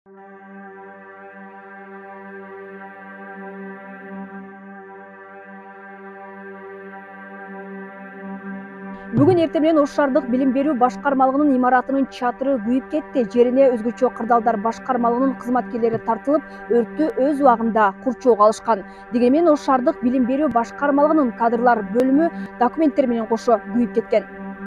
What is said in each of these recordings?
Бүгін эртең менен Ош шаардык билим берүү башкармалыгынын имаратынын чатыры күйүп кетти. Жерине өзгөчө кырдаалдар башкармалыгынын кызматкерлери тартылып, өрттү өз убагында курчоого алышкан. Дегенмен Ош шаардык билим берүү башкармалыгынын кадрлар бөлүмү документтер менен кошо күйүп кеткен.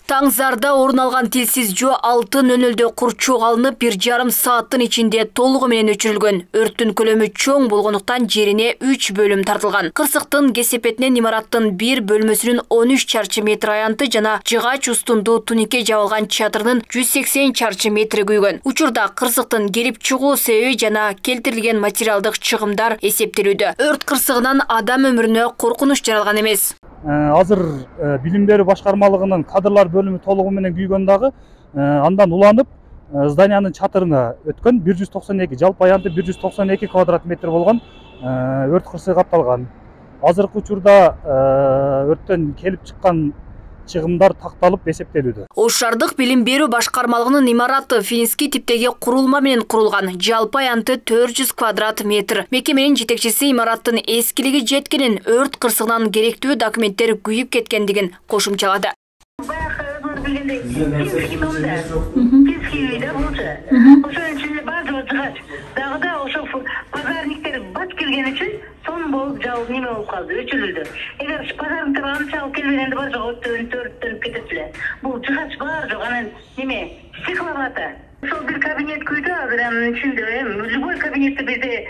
Таңзарда орун алган тилсиз жөө 6:00-дө курчоого алынып, 1,5 сааттын ичинде толугу менен өчүрүлгөн. Өрттүн көлөмү чоң болгондуктан жерине 3 бөлүм тартылган. Кырсыктын кесепетинен имараттын бир бөлмөсүнүн 13 чарчы метр аянты жана жыгач устунду тунике жабылган чатырынын 180 чарчы метри күйгөн. Учурда кырсыктын келип чыгуу себеби жана келтирилген материалдык чыгымдар эсептелүүдө. Өрт кырсыгынан адам өмүрүнө коркунуч жаралган эмес. Азыр билим берүү башкармалыгынын кадрлар бөлүмү толугу менен күйгөн дагы, андан уланып зданиянын чатырына өткөн 192 жалпы аянты 192 квадрат метр болгон өрт кырсыгы катталган. Азыркы учурда өрттөн келип чыккан чыгымдар такталып эсептелүүдө. Ош шаардык билим берүү башкармалыгынын имараты финский типтеги курулма менен курулган. Жалпы аянты 400 квадрат метр. Мекеменин жетекчиси имараттын эскилиги жеткенин, өрт кырсыгынан керектүү документтер күйүп кеткендигин кошумчалады. Son bol cevap nime olup kaldı, öçülüldü. Eğer pazarın tarafını çalıp kelmelerinde var yok, dönüp ketetiler. Bu çıkaç var yok, anan nime, sıkılavata. Sol bir kabinet kuydu hazır, içinde, любой kabinette bizde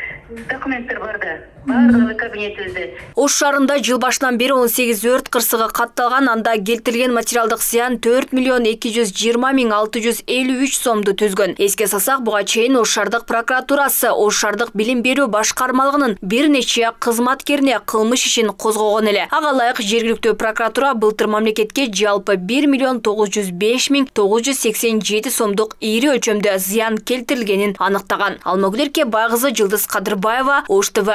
dokumentler vardı. Бардыгы кабинетибизде. Ош шаарында жыл башынан бери 18 өрт кырсыгы катталган, анда келтирилген материалдык зыян 4,220,653 сомду түзгөн. Эске салсак, буга чейин Ош шаардык прокуратурасы Ош шаардык билим берүү башкармалыгынын бир нече кызматкерине кылмыш ишин козгогон эле. Ага ылайык жергиликтүү прокуратура былтыр мамлекетке жалпы 1,905,987 сомдук ири өлчөмдө зыян келтирилгенин аныктаган. Алмагүл Эркебай кызы, Жылдыз Кадырбаева, Ош ТВ.